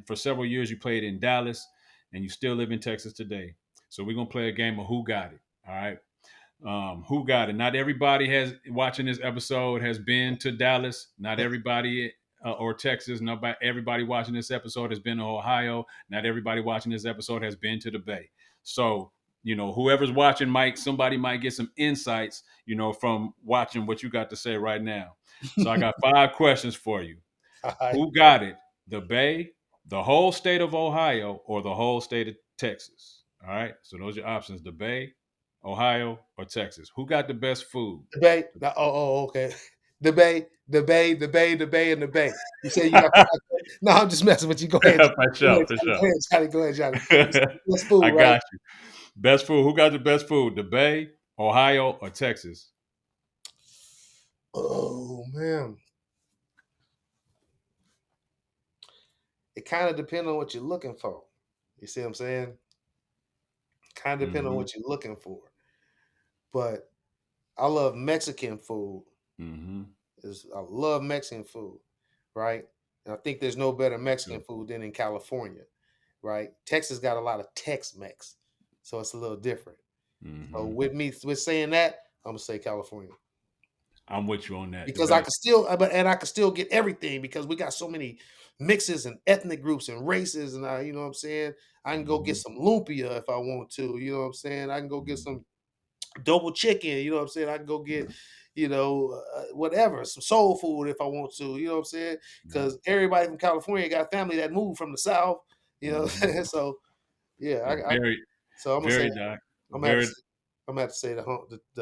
for several years you played in Dallas, and you still live in Texas today. So we're gonna play a game of Who Got It. All right. Who got it? Not everybody has watching this episode has been to Dallas. Not everybody or Texas. Not everybody watching this episode has been to Ohio. Not everybody watching this episode has been to the Bay. So whoever's watching somebody might get some insights, from watching what you got to say right now. So I got 5 questions for you. All right. Who got it? The Bay, the whole state of Ohio, or the whole state of Texas? All right. So those are your options: the Bay, Ohio, or Texas. Who got the best food? The Bay. No, okay. The Bay, the Bay, the Bay, the Bay, and the Bay. You say you got For 5. No, I'm just messing with you. Go ahead. Go sure, ahead, for Johnny. sure. Go ahead, Johnny. Go ahead, Johnny. You said that's food, I right? got you. Best food. Who got the best food? The Bay, Ohio, or Texas? Oh man. It kind of depends on what you're looking for. You see what I'm saying? Kind of depend on Mm-hmm. what you're looking for. But I love Mexican food. Mm-hmm. I love Mexican food, right? And I think there's no better Mexican Sure. food than in California, right? Texas got a lot of Tex-Mex, so it's a little different. So Mm-hmm. with saying that, I'm gonna say California I'm with you on that. The because I best. can still, I can still get everything because we got so many mixes and ethnic groups and races, and you know what I'm saying. I can go get Mm-hmm. some lumpia if I want to, you know what I'm saying. I can go get Mm-hmm. some double chicken, you know what I'm saying. I can go get, whatever, some soul food if I want to, you know what I'm saying. Yeah. Because everybody from California got family that moved from the South, you know. What I'm Mm-hmm. saying? So yeah, Yeah, very, so I'm gonna say very, Doc. I'm gonna have to Very say, I'm gonna have to say the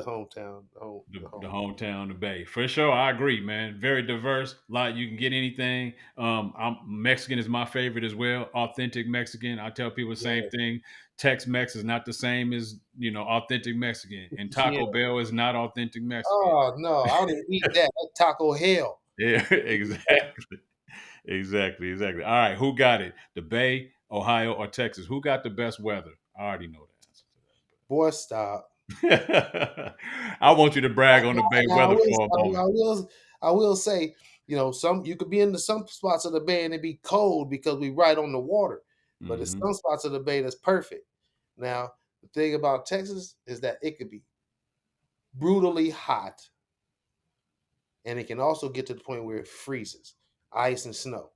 hometown, the hometown, the Bay. For sure, I agree, man. Very diverse. Like you can get anything. I'm Mexican is my favorite as well. Authentic Mexican. I tell people the same Yeah, thing. Tex-Mex is not the same as authentic Mexican, and yeah. Taco Bell is not authentic Mexican. Oh no, I don't even eat that. That's taco hell. Yeah, exactly, exactly. All right, who got it? The Bay, Ohio, or Texas? Who got the best weather? I already know the answer Boy, stop. to that. I want you to brag on the Bay Now, weather for a moment. I will say, some you could be into some spots of the bay and it be cold because we right on the water, but there's Hmm. some spots of the bay that's perfect. Now, the thing about Texas is that it could be brutally hot, and it can also get to the point where it freezes, ice and snow.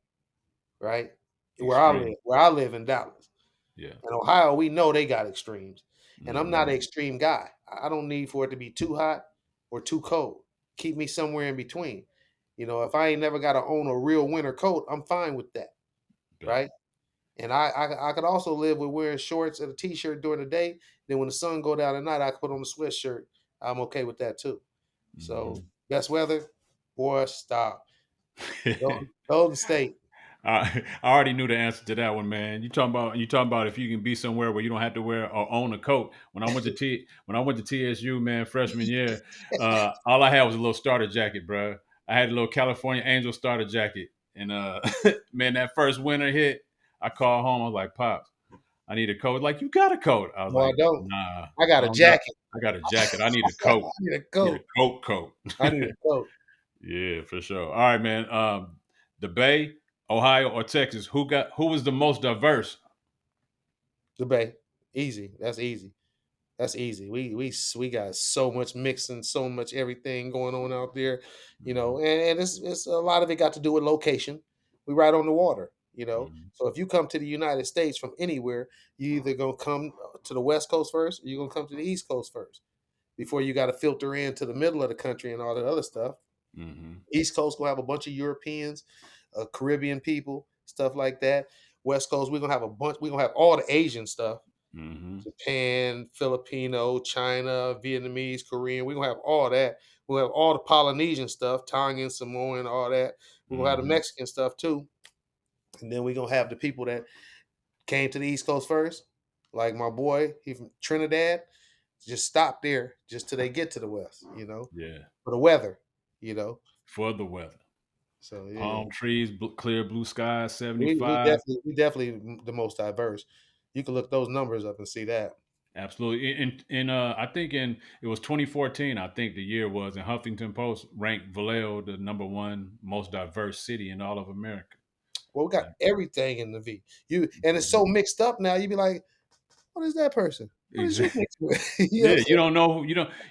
Right Extreme. where I live in Dallas. Yeah. In Ohio, we know they got extremes, and I'm not Hmm. an extreme guy. I don't need for it to be too hot or too cold. Keep me somewhere in between. If I ain't never got to own a real winter coat, I'm fine with that, Bet. right? And I could also live with wearing shorts and a t-shirt during the day. Then when the sun go down at night, I can put on a sweatshirt. I'm okay with that too. So Hmm. best weather, boy, stop. Golden State. I already knew the answer to that one, man. You talking about if you can be somewhere where you don't have to wear or own a coat. When I went to TSU, man, freshman year, all I had was a little starter jacket, bro. I had a little California Angel starter jacket, and man, that first winter hit, I called home. I was like, "Pops, I need a coat." Like, you got a coat? I was No, I like, don't. "Nah, I got I a don't got. jacket. I got a jacket. I need a I coat. need a I need a coat. coat." I need a coat. Yeah, for sure. All right, man. The Bay, Ohio, or Texas? Who was the most diverse? The Bay. Easy. That's easy. That's easy. We got so much mixing, so much everything going on out there, Hmm. and it's a lot of it got to do with location. We right on the water, Hmm. So if you come to the United States from anywhere, you either gonna come to the West Coast first, or you're gonna come to the East Coast first before you got to filter into the middle of the country and all that other stuff. Hmm. East Coast gonna have a bunch of Europeans, Caribbean people, stuff like that. West Coast, we're gonna have a bunch. We're gonna have all the Asian stuff. Hmm. Japan, Filipino, China, Vietnamese, Korean. We're gonna have all that. We'll have all the Polynesian stuff, Tongan, Samoan, all that. We're gonna have the Hmm. Mexican stuff too. And then we're gonna have the people that came to the East Coast first, like my boy, he from Trinidad. Just stop there just till they get to the West, Yeah, for the weather, you know. for the weather. So yeah. Palm trees, clear blue skies, We 75. definitely the most diverse. You can look those numbers up and see that. Absolutely. I think in it was 2014, I think the year was, and Huffington Post ranked Vallejo the number one most diverse city in all of America. Well, we got Yeah. everything in the V. And it's Mhm. so mixed up now. You be like, what is that person? What is you Exactly. mixed with? You know what I'm Yeah, saying?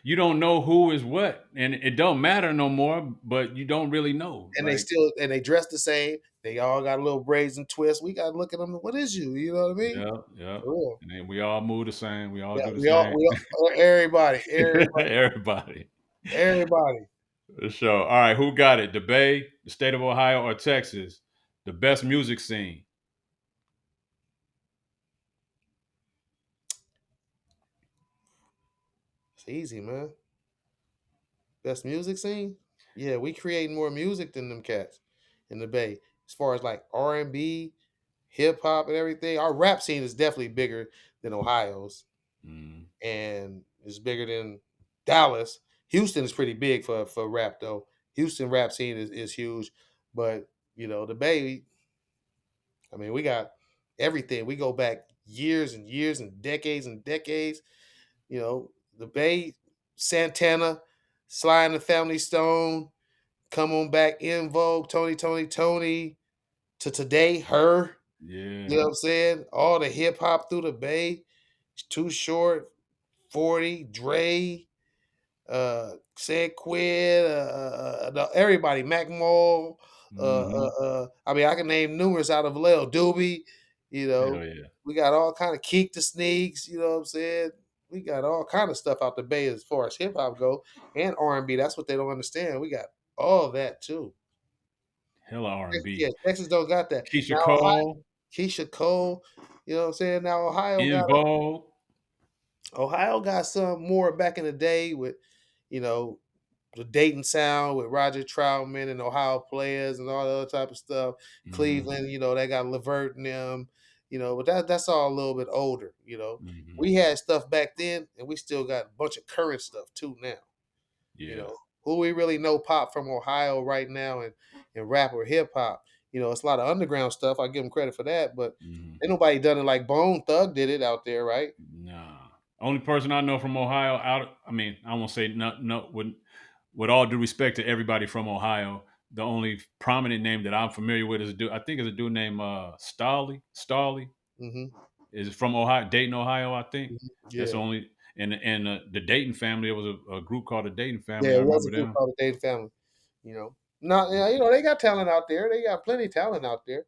you don't know who is what, and it don't matter no more. But you don't really know, And they like still and they dress the same. They all got little braids and twists. We got to look at them. What is you? You know what I mean? yeah, yeah. For real. And then we all move the same. We all Yeah, do the same. everybody, Everybody. everybody. For sure. All right, who got it? The Bay, the state of Ohio, or Texas? The best music scene. It's easy, man. Best music scene? Yeah, we creating more music than them cats in the Bay. As far as like R&B, hip hop, and everything, our rap scene is definitely bigger than Ohio's, Mm, and it's bigger than Dallas. Houston is pretty big for rap though. Houston rap scene is huge, but the Bay. I mean, we got everything. We go back years and years and decades and decades. The Bay, Santana, Sly and the Family Stone, Come On Back, In Vogue, Tony, to today, her. You yeah, know what I'm saying? All the hip hop through the Bay, Too Short, 40, Dre, Said Quid, everybody, Mac Mall. hmm I mean, I can name numerous out of Lil Doobie. You hell know, yeah, we got all kind of Keek the Sneaks. You know what I'm saying? We got all kind of stuff out the Bay as far as hip hop go and R&B. That's what they don't understand. We got all that too. hella R and Yeah, B. Texas don't got that. Keisha Now Ohio, Cole, Keisha Cole. You know what I'm saying? Now In Vogue. Ohio got some more back in the day with, you know, the Dayton sound with Roger Troutman and Ohio players and all that other type of stuff. Hmm Cleveland, they got Levert and them, but that's all a little bit older. hmm We had stuff back then, and we still got a bunch of current stuff too now. You Yeah. know, who we really know pop from Ohio right now and rap or hip hop. It's a lot of underground stuff. I give them credit for that, but hmm ain't nobody done it like Bone Thug did it out there, right? Nah. Only person I know from Ohio I mean, I won't say no with all due respect to everybody from Ohio, the only prominent name that I'm familiar with is a dude, I think is a dude named Starley. Starley Hmm. is from Ohio, Dayton, Ohio, I think. That's Yeah. the only and the Dayton family, it was a group called the Dayton Yeah, family. I it was a remember group them. called the Dade Family. You know, not they got talent out there. They got plenty of talent out there.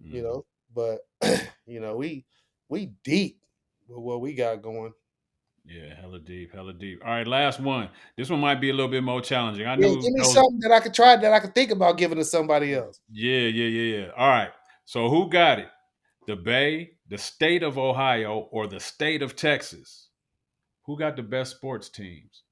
You Hmm know, but we deep with what we got going. Yeah, hella deep, hella deep. All right, last one. This one might be a little bit more challenging. I Yeah, knew give me those. something that I could try that I could think about giving to somebody else. Yeah. All right. So who got it? The Bay, the state of Ohio, or the state of Texas? Who got the best sports teams?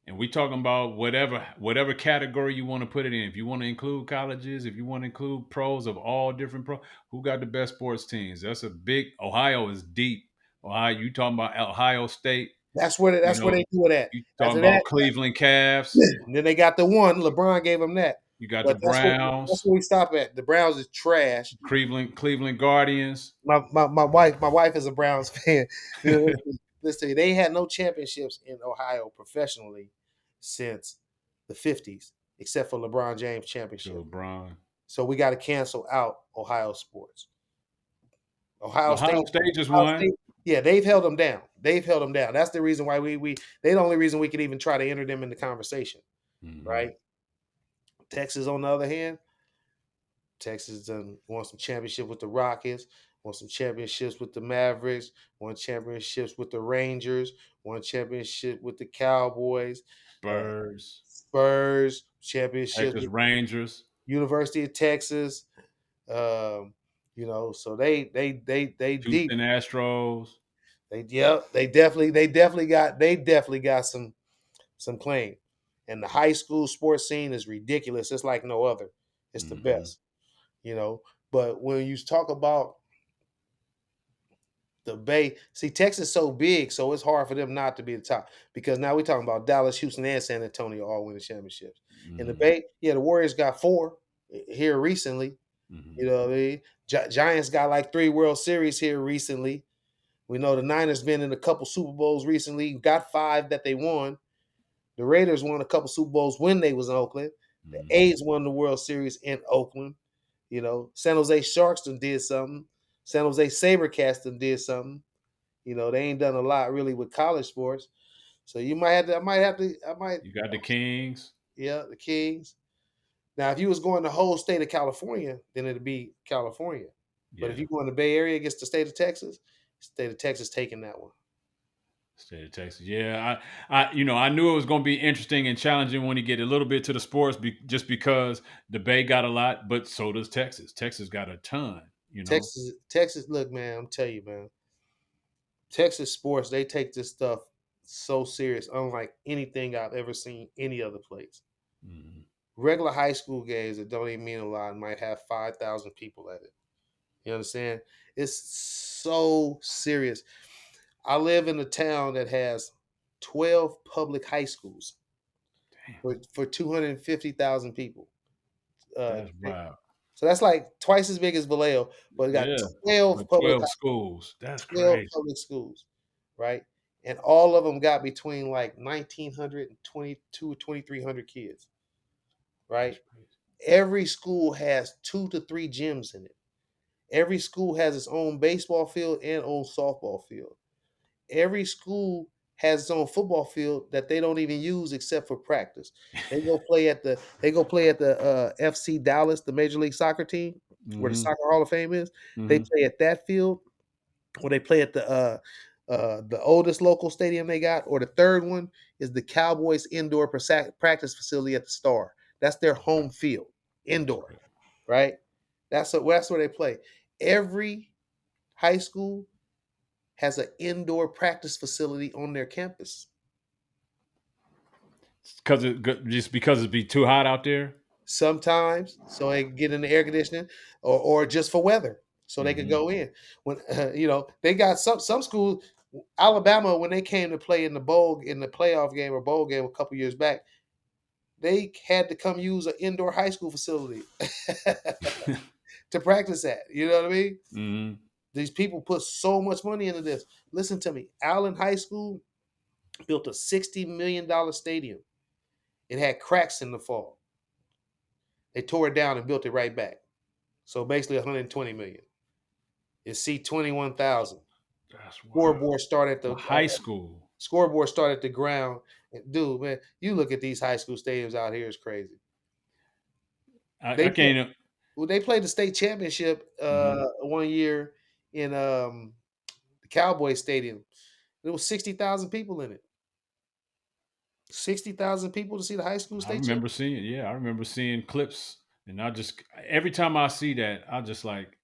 And we talking about whatever category you want to put it in. If you want to include colleges, if you want to include pros of all different pro, who got the best sports teams? That's a big. Ohio is deep. Ohio, you talking about Ohio State? You That's where know, they do it at. you talking After about that, Cleveland Cavs? and then they got the one. LeBron gave them that. You got the But that's Browns, where we stop at. The Browns is trash. Cleveland Guardians. My wife is a Browns fan. Listen, they had no championships in Ohio professionally since the 50s, except for LeBron James To championship. LeBron. So we got to cancel out Ohio sports. Ohio Ohio State, State just Ohio won. State, yeah, they've held them down. They've held them down. That's the reason why we they the only reason we can even try to enter them in the conversation, Hmm right? Texas, on the other hand, Texas done won some championship with the Rockets, won some championships with the Mavericks, won championships with the Rangers, won championship with the Cowboys, uh, Spurs, Spurs, championships Texas with Rangers, University of Texas. Um, so they deep. Houston Astros. They definitely got some claim. And the high school sports scene is ridiculous. It's like no other. It's the Hmm best, you know. But when you talk about the Bay, see Texas so big, so it's hard for them not to be the top because now we're talking about Dallas, Houston, and San Antonio all winning championships. In the hmm Bay, yeah, the Warriors got four here recently. You hmm know what I mean? Giants got like three World Series here recently. We know the Niners been in a couple Super Bowls recently, got five that they won. The Raiders won a couple Super Bowls when they was in Oakland. The Hmm. A's won the World Series in Oakland. San Jose Sharks done did something. San Jose SaberCats done did something. They ain't done a lot really with college sports. So you might have to, I might, You got the Kings. yeah, the Kings. Now, if you was going the whole state of California, then it'd be California. But if Yeah. you go in the Bay Area against the state of Texas taking that one. State of Texas. Yeah, I knew it was going to be interesting and challenging when you get a little bit to the sports, just because the Bay got a lot, but so does Texas. Texas got a ton. Texas, look, man, I'm telling you, man, Texas sports, they take this stuff so serious, unlike anything I've ever seen any other place. Mhm. Regular high school games that don't even mean a lot might have 5,000 people at it. You understand? It's so serious. I live in a town that has 12 public high schools Damn, for 250,000 people. that's wild. So that's like twice as big as Vallejo, but it got Yeah, 12 but 12 schools. That's 12 crazy. public schools, right? And all of them got between like 1,900 and 2,300 kids, That's right? crazy. Every school has 2 to 3 gyms in it. Every school has its own baseball field and own softball field. Every school has its own football field that they don't even use except for practice. They go play at the FC Dallas, the Major League Soccer team, where the Hmm. Soccer Hall of Fame is. They Hmm. play at that field, or they play at the oldest local stadium they got, or the third one is the Cowboys indoor practice facility at the Star. That's their home field, That's indoor, crazy. right? That's where they play. Every high school has an indoor practice facility on their campus. Just because it'd be too hot out there. Sometimes, so they can get in the air conditioning, or just for weather, so they could Hmm. go in. When they got some schools, Alabama, when they came to play in the playoff game or bowl game a couple years back, they had to come use an indoor high school facility to practice at. You know what I mean? Hmm. These people put so much money into this. Listen to me. Allen High School built a $60 million stadium. It had cracks in the fall. They tore it down and built it right back. So basically 120 million. It see 21,000. That's wild. Scoreboard start at For the high school, scoreboard start at the ground. Dude, man, you look at these high school stadiums out here, it's crazy. I They play, can't. well, they played the state championship Mhm. one year in the Cowboy Stadium. There was 60,000 people in it. 60,000 people to see the high school I state remember championship. seeing, yeah, I remember seeing clips, and I just every time I see that, I just like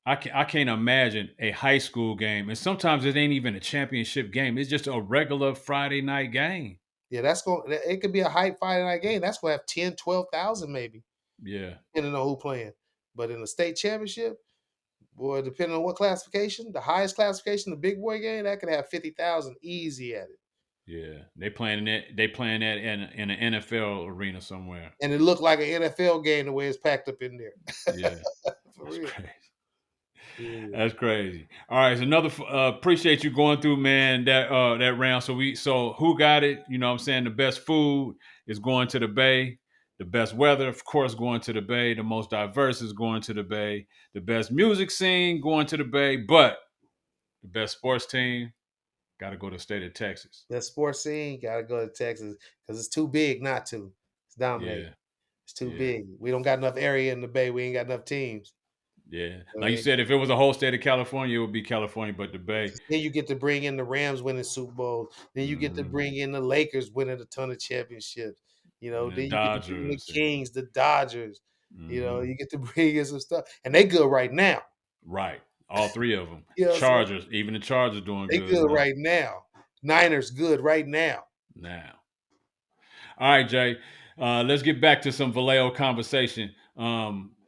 I can't imagine a high school game, and sometimes it ain't even a championship game. It's just a regular Friday night game. Yeah, it could be a hype Friday night game. That's gonna have 10, 12,000 maybe, Yeah, depending on who playing. But in the state championship, boy, depending on what classification, the highest classification, the big boy game, that could have 50,000 easy at it. yeah. They playing that in an NFL arena somewhere. And it looked like an NFL game the way it's packed up in there. Yeah, For that's real. crazy. Yeah. That's crazy. All right, so appreciate you going through, man, that round. So who got it? You know what I'm saying? The best food is going to the Bay. The best weather, of course, going to the Bay. The most diverse is going to the Bay. The best music scene going to the Bay. But the best sports team got to go to the state of Texas. That sports scene, gotta go to Texas because it's too big not to. It's dominate. Yeah, It's too yeah, big. We don't got enough area in the Bay. We ain't got enough teams. yeah. I Like you mean, said, if it was a whole state of California, it would be California, but the Bay. then you get to bring in the Rams winning Super Bowls. Then you get to Hmm. bring in the Lakers winning a ton of championships. And the Then you get to bring in the Dodgers and Kings, the Dodgers. hmm You get to bring in some stuff, and they good right now. right, all three of them. You know what I'm saying? Chargers, even the Chargers doing They good good now. right now. Niners good right now. Now, all right, Jay. Let's get back to some Vallejo conversation.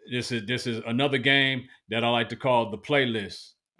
This is another game that I like to call the playlist.